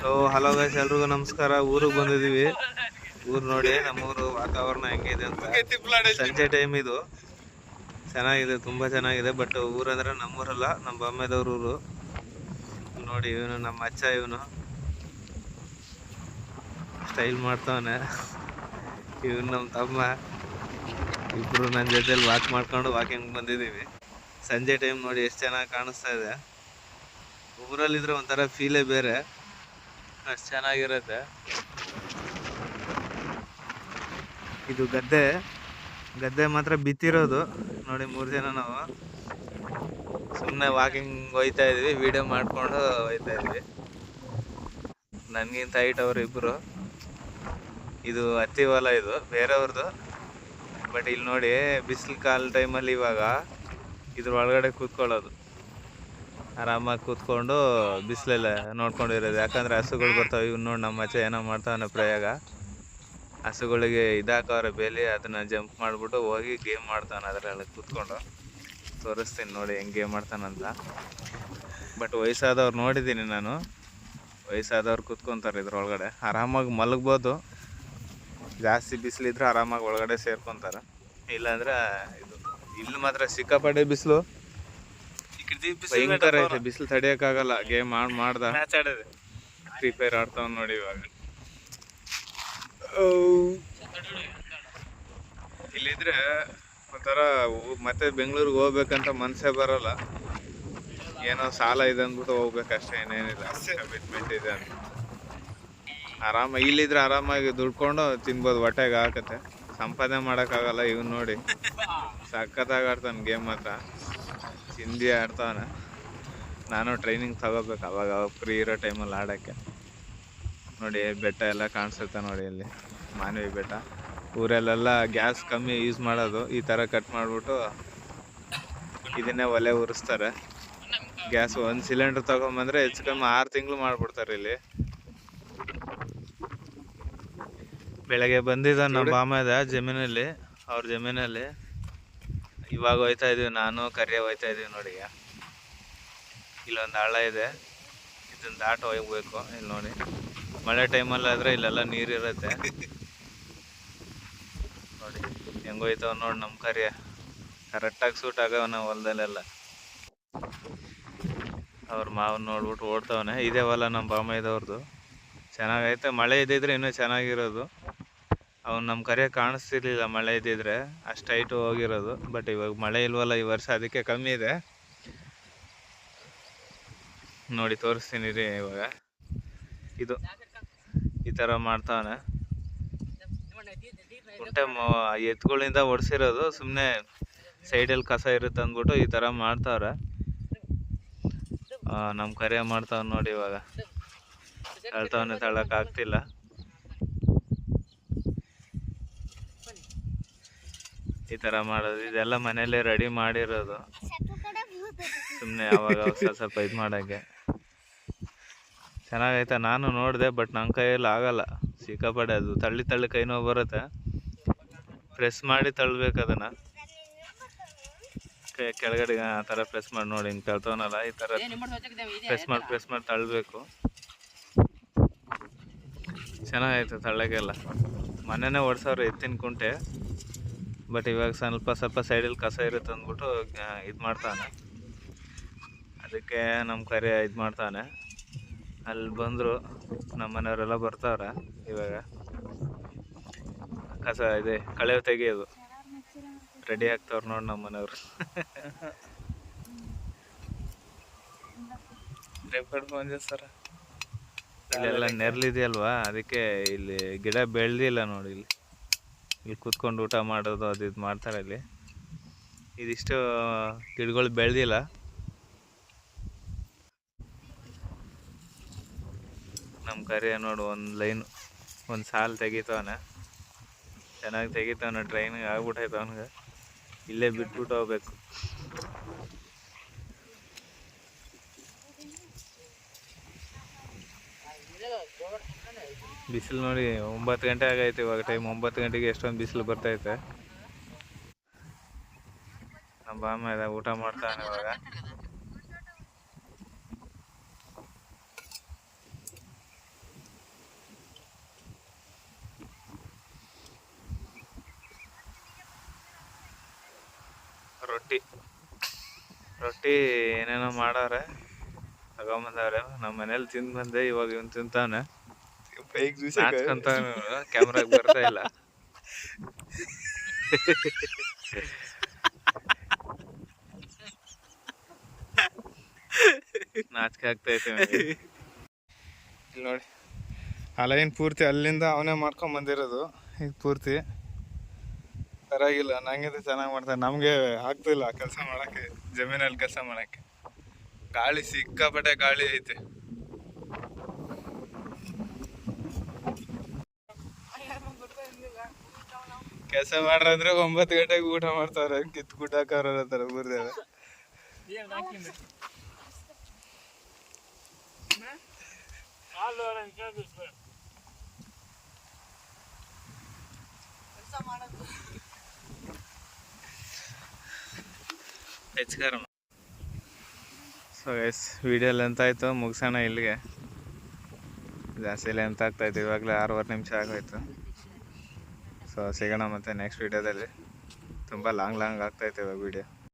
Hello guys, ಎಲ್ರಿಗೂ ನಮಸ್ಕಾರ. ಊರಿಗೆ ಬಂದಿದೀವಿ. ಊರ್ ನೋಡಿ, ನಮ್ಮೂರು ವಾತಾವರಣ ಹೆಂಗಿದೆ ಅಂತ. ಸಂಜೆ ಟೈಮ್ ಇದು. ಚೆನ್ನಾಗಿದೆ, ತುಂಬಾ ಚೆನ್ನಾಗಿದೆ. ಬಟ್ ಊರಂದ್ರೆ ನಮ್ಮೂರಲ್ಲ, ನಮ್ಮ ಬೊಮ್ಮೆದವ್ರ ಊರು. ನೋಡಿ, ಇವನು ನಮ್ಮ ಅಚ್ಚ. ಇವನು ಸ್ಟೈಲ್ ಮಾಡ್ತಾವನೆ. ಇವನು ನಮ್ಮ ತಮ್ಮ. ಇಬ್ರು ನನ್ನ ಜೊತೆಲಿ ವಾಕ್ ಮಾಡ್ಕೊಂಡು ವಾಕಿಂಗ್ ಬಂದಿದೀವಿ. ಸಂಜೆ ಟೈಮ್ ನೋಡಿ ಎಷ್ಟು ಚೆನ್ನಾಗಿ ಕಾಣಿಸ್ತಾ ಇದೆ. ಊರಲ್ಲಿದ್ರೆ ಒಂಥರ ಫೀಲೇ ಬೇರೆ, ಅಷ್ಟು ಚೆನ್ನಾಗಿರುತ್ತೆ. ಇದು ಗದ್ದೆ ಮಾತ್ರ ಬಿತ್ತಿರೋದು. ನೋಡಿ, 3 ಜನ ನಾವು ಸುಮ್ಮನೆ ವಾಕಿಂಗ್ ಹೋಯ್ತಾ ಇದೀವಿ, ವಿಡಿಯೋ ಮಾಡ್ಕೊಂಡು ಹೋಯ್ತಾ ಇದೀವಿ. ನನ್ಗಿಂತ ಹೈಟ್ ಅವ್ರು ಇಬ್ರು. ಇದು ಹತ್ತಿ ಹೊಲ, ಇದು ಬೇರೆಯವ್ರದ್ದು. ಬಟ್ ಇಲ್ಲಿ ನೋಡಿ, ಬಿಸಿಲು ಕಾಲ ಟೈಮಲ್ಲಿ ಇವಾಗ ಇದ್ರ ಒಳಗಡೆ ಕೂತ್ಕೊಳ್ಳೋದು, ಆರಾಮಾಗಿ ಕೂತ್ಕೊಂಡು ಬಿಸಿಲೆಲ್ಲ ನೋಡ್ಕೊಂಡಿರೋದು. ಯಾಕಂದ್ರೆ ಹಸುಗಳು ಬರ್ತಾವೆ. ಇವ್ನು ನೋಡಿ, ನಮ್ಮ ಅಚ್ಚ ಏನೋ ಮಾಡ್ತಾವನೆ ಪ್ರಯೋಗ. ಹಸುಗಳಿಗೆ ಇದಾಕವ್ರೆ ಬೇಲಿ, ಅದನ್ನ ಜಂಪ್ ಮಾಡಿಬಿಟ್ಟು ಹೋಗಿ ಗೇಮ್ ಮಾಡ್ತಾನೆ. ಅದರಲ್ಲಿ ಕೂತ್ಕೊಂಡು ತೋರಿಸ್ತೀನಿ ನೋಡಿ ಹೆಂಗೆ ಗೇಮ್ ಮಾಡ್ತಾನಂತ. ಬಟ್ ವಯಸ್ಸಾದವ್ರು ನೋಡಿದ್ದೀನಿ ನಾನು. ವಯಸ್ಸಾದವ್ರು ಕೂತ್ಕೊಂತಾರೆ ಇದ್ರೊಳಗಡೆ, ಆರಾಮಾಗಿ ಮಲಗ್ಬೋದು. ಜಾಸ್ತಿ ಬಿಸಿಲಿದ್ರೆ ಆರಾಮಾಗಿ ಒಳಗಡೆ ಸೇರ್ಕೊಂತಾರೆ. ಇಲ್ಲಾಂದ್ರೆ ಇಲ್ಲಿ ಮಾತ್ರ ಸಿಕ್ಕಾಪಟ್ಟೆ ಬಿಸಿಲು, ಭಯಂಕರ ಐತೆ. ಬಿಸಿಲು ತಡಿಯೋಕ್ಕಾಗಲ್ಲ. ಗೇಮ್ ಮಾಡ್ದ ಫ್ರೀ ಫೈರ್ ಆಡ್ತಾವ್ ನೋಡಿ ಇವಾಗ. ಇಲ್ಲಿದ್ರೆ ಒಂಥರ ಮತ್ತೆ ಬೆಂಗಳೂರಿಗೆ ಹೋಗ್ಬೇಕಂತ ಮನ್ಸೇ ಬರಲ್ಲ. ಏನೋ ಸಾಲ ಇದೆ ಅಂದ್ಬಿಟ್ಟು ಹೋಗ್ಬೇಕಷ್ಟೇ, ಏನೇನಿಲ್ಲ. ಕಮಿಟ್ಮೆಂಟ್ ಇದೆ ಅಂತ ಇಲ್ಲಿದ್ರೆ ಆರಾಮಾಗಿ ದುಡ್ಕೊಂಡು ತಿನ್ಬೋದು, ಹೊಟ್ಟೆಗೆ ಹಾಕತ್ತೆ. ಸಂಪಾದನೆ ಮಾಡೋಕ್ಕಾಗಲ್ಲ. ಇವನ್ ನೋಡಿ ಸಖತ್ತಾಗಿ ಆಡ್ತಾನೆ ಗೇಮ್ ಮಾತ್ರ. ಹಿಂದಿ ಆಡ್ತಾವನೆ. ನಾನು ಟ್ರೈನಿಂಗ್ ತಗೋಬೇಕು ಅವಾಗ ಫ್ರೀ ಇರೋ ಟೈಮಲ್ಲಿ ಆಡೋಕ್ಕೆ. ನೋಡಿ, ಬೆಟ್ಟ ಎಲ್ಲ ಕಾಣಿಸುತ್ತೆ ನೋಡಿ. ಇಲ್ಲಿ ಮಾನವಿ ಬೆಟ್ಟ. ಊರಲ್ಲೆಲ್ಲ ಗ್ಯಾಸ್ ಕಮ್ಮಿ ಯೂಸ್ ಮಾಡೋದು. ಈ ಥರ ಕಟ್ ಮಾಡಿಬಿಟ್ಟು ಇದನ್ನೇ ಒಲೆ ಉರಿಸ್ತಾರೆ. ಗ್ಯಾಸ್ 1 ಸಿಲಿಂಡರ್ ತಗೊಂಬಂದ್ರೆ ಹೆಚ್ಚು ಕಮ್ಮಿ 6 ತಿಂಗಳು ಮಾಡ್ಬಿಡ್ತಾರೆ ಇಲ್ಲಿ. ಬೆಳಗ್ಗೆ ಬಂದಿದ್ದ ನಮ್ಮ ಬಾಮದ ಜಮೀನಲ್ಲಿ, ಅವ್ರ ಜಮೀನಲ್ಲಿ. ಇವಾಗ ಹೋಯ್ತಾ ಇದೀವಿ, ನಾನು ಕರಿಯ ಹೋಯ್ತಾ ಇದೀವಿ ನೋಡಿ. ಇಲ್ಲೊಂದು ಹಳ್ಳ ಇದೆ, ಇದನ್ನ ದಾಟ ಹೋಗ್ಬೇಕು. ಇಲ್ಲಿ ನೋಡಿ, ಮಳೆ ಟೈಮಲ್ಲಾದರೆ ಇಲ್ಲೆಲ್ಲ ನೀರಿರುತ್ತೆ ನೋಡಿ. ಹೆಂಗೋಯ್ತಾವ ನೋಡಿ ನಮ್ಮ ಕರಿಯ. ಕರೆಕ್ಟಾಗಿ ಸೂಟ್ ಆಗವ ನಾವು ಹೊಲದಲ್ಲೆಲ್ಲ. ಅವ್ರ ಮಾವನ್ನ ನೋಡ್ಬಿಟ್ಟು ಓಡ್ತಾವನೆ. ಇದೇ ಹೊಲ ನಮ್ಮ ಬಾಮೈದವ್ರದ್ದು. ಚೆನ್ನಾಗೈತೆ. ಮಳೆ ಇದ್ದಿದ್ರೆ ಇನ್ನೂ ಚೆನ್ನಾಗಿರೋದು. ಅವ್ನು ನಮ್ಮ ಕರಿಯ ಕಾಣಿಸ್ತಿರ್ಲಿಲ್ಲ ಮಳೆ ಇದ್ದಿದ್ರೆ, ಅಷ್ಟು ಹೈಟು ಹೋಗಿರೋದು. ಬಟ್ ಇವಾಗ ಮಳೆ ಇಲ್ವಲ್ಲ ಈ ವರ್ಷ, ಅದಕ್ಕೆ ಕಮ್ಮಿ ಇದೆ ನೋಡಿ. ತೋರಿಸ್ತೀನಿ ರೀ ಇವಾಗ. ಇದು ಈ ಥರ ಮಾಡ್ತಾವನೆ. ಕುಂಟೆ ಎತ್ತುಗಳಿಂದ ಒಡಿಸಿರೋದು. ಸುಮ್ಮನೆ ಸೈಡಲ್ಲಿ ಕಸ ಇರುತ್ತೆ ಅಂದ್ಬಿಟ್ಟು ಈ ಥರ ಮಾಡ್ತಾವ್ರೆ. ನಮ್ಮ ಕರಿಯ ಮಾಡ್ತಾವ್ ನೋಡಿ. ಇವಾಗ ತಳ್ತಾವನೆ, ತಳ್ಳೋಕ್ಕಾಗ್ತಿಲ್ಲ. ಈ ಥರ ಮಾಡೋದು. ಇದೆಲ್ಲ ಮನೇಲೆ ರೆಡಿ ಮಾಡಿರೋದು, ಸುಮ್ಮನೆ ಅವಾಗ ಸ್ವಲ್ಪ ಇದು ಮಾಡೋಕ್ಕೆ. ಚೆನ್ನಾಗೈತೆ. ನಾನು ನೋಡಿದೆ, ಬಟ್ ನನ್ನ ಕೈಯಲ್ಲಿ ಆಗಲ್ಲ. ಸಿಕ್ಕಾಪಟ್ಟೆ ಅದು ತಳ್ಳಿ ಕೈ ನೋವು ಬರುತ್ತೆ. ಪ್ರೆಸ್ ಮಾಡಿ ತಳ್ಳಬೇಕು ಅದನ್ನು ಕೆಳಗಡೆ. ಆ ಥರ ಪ್ರೆಸ್ ಮಾಡಿ ನೋಡಿ, ಹಿಂಗೆ ತಳ್ತವನಲ್ಲ, ಈ ಥರ ಪ್ರೆಸ್ ಮಾಡಿ ತಳ್ಳಬೇಕು. ಚೆನ್ನಾಗೈತೆ ತಳ್ಳೋಕ್ಕೆಲ್ಲ. ಮನೆಯೇ ಓಡಿಸೋರು ಎತ್ತಿನ ಕುಂಟೆ. ಬಟ್ ಇವಾಗ ಸ್ವಲ್ಪ ಸೈಡಲ್ಲಿ ಕಸ ಇರುತ್ತೆ ಅಂದ್ಬಿಟ್ಟು ಇದು ಮಾಡ್ತಾನೆ. ಅದಕ್ಕೆ ನಮ್ಮ ಕರಿಯ ಇದು ಮಾಡ್ತಾನೆ. ಅಲ್ಲಿ ಬಂದರು, ನಮ್ಮ ಮನೆಯವರೆಲ್ಲ ಬರ್ತಾವ್ರೆ ಇವಾಗ. ಕಸ ಇದೆ, ಕಳೆ ತೆಗಿಯೋದು ರೆಡಿ ಆಗ್ತಾವ್ರು ನೋಡಿ ನಮ್ಮ ಮನೆಯವರು. ಸರ ಇಲ್ಲೆಲ್ಲ ನೆರಳಿದೆಯಲ್ವಾ, ಅದಕ್ಕೆ ಇಲ್ಲಿ ಗಿಡ ಬೆಳೆದಿಲ್ಲ ನೋಡಿ. ಇಲ್ಲಿ ಕೂತ್ಕೊಂಡು ಊಟ ಮಾಡೋದು ಅದು ಇದು ಮಾಡ್ತಾರೆ. ಇಲ್ಲಿ ಇದಿಷ್ಟು ಗಿಡಗಳು ಬೆಳೆದಿಲ್ಲ. ನಮ್ಮ ಕರಿಯ ನೋಡು, ಒಂದು ಸಾಲು ತೆಗಿತಾವನೆ. ಚೆನ್ನಾಗಿ ತೆಗಿತಾವನೆ. ಟ್ರೈನಿಗೆ ಆಗ್ಬಿಟ್ಟೈತೆ ಅವನಿಗೆ. ಇಲ್ಲೇ ಬಿಟ್ಬಿಟ್ಟು ಹೋಗ್ಬೇಕು. ಬಿಸಿಲು ನೋಡಿ, 9 ಗಂಟೆ ಆಗೈತೆ ಇವಾಗ ಟೈಮ್. 9 ಗಂಟೆಗೆ ಎಷ್ಟೊಂದು ಬಿಸಿಲು ಬರ್ತೈತೆ. ನಮ್ಮ ಬಾಮ ಊಟ ಮಾಡ್ತಾನೆ ಇವಾಗ. ರೊಟ್ಟಿ ಏನೇನೋ ಮಾಡವ್ರೆ, ತಗೊಂಬಂದವ್ರೆ. ನಮ್ಮ ಮನೇಲಿ ತಿಂದು ಬಂದೆ, ಇವಾಗ ಇವನ್ ತಿಂತಾನೆ. ನಾಚ್ಕೊಂತಾನ, ಕ್ಯಾಮ್ರಾಗ ಬರ್ತಾ ಇಲ್ಲ. ನಾಚಿಕೆ ಆಗ್ತೈತೆ ಇಲ್ಲಿ ನೋಡಿ. ಅಲೈನ್ ಪೂರ್ತಿ ಅಲ್ಲಿಂದ ಅವನೇ ಮಾಡ್ಕೊಂಡ್ ಬಂದಿರೋದು. ಇದು ಪೂರ್ತಿ ಪರವಾಗಿಲ್ಲ, ನಂಗಿಂತ ಚೆನ್ನಾಗಿ ಮಾಡ್ತಾನೆ. ನಮಗೆ ಆಗ್ತಿಲ್ಲ ಕೆಲಸ ಮಾಡಕ್ಕೆ, ಜಮೀನಲ್ಲಿ ಕೆಲಸ ಮಾಡಕ್ಕೆ. ಗಾಳಿ ಸಿಕ್ಕಾಪಟ್ಟೆ ಗಾಳಿ ಐತೆ. ಕೆಲಸ ಮಾಡ್ರಂದ್ರೆ 9 ಗಂಟೆಗೆ ಊಟ ಮಾಡ್ತಾರೆ. ಕಿತ್ತು ಊಟ ಹಾಕೋರ ಹತ್ರ ಬುರ್ದೇವೆ. ಸೊ ಗೈಸ್, ವಿಡಿಯೋ ಲೆಂತ್ ಆಯಿತು, ಮುಗಿಸೋಣ ಇಲ್ಲಿಗೆ. ಜಾಸ್ತಿ ಲೆಂತ್ ಆಗ್ತಾಯಿತ್ತು, ಇವಾಗಲೇ 6.5 ನಿಮಿಷ ಆಗೋಯ್ತು. ಸೊ ಸಿಗೋಣ ಮತ್ತೆ ನೆಕ್ಸ್ಟ್ ವಿಡಿಯೋದಲ್ಲಿ. ತುಂಬ ಲಾಂಗ್ ಆಗ್ತಾಯಿತ್ತು ಇವಾಗ ವಿಡಿಯೋ.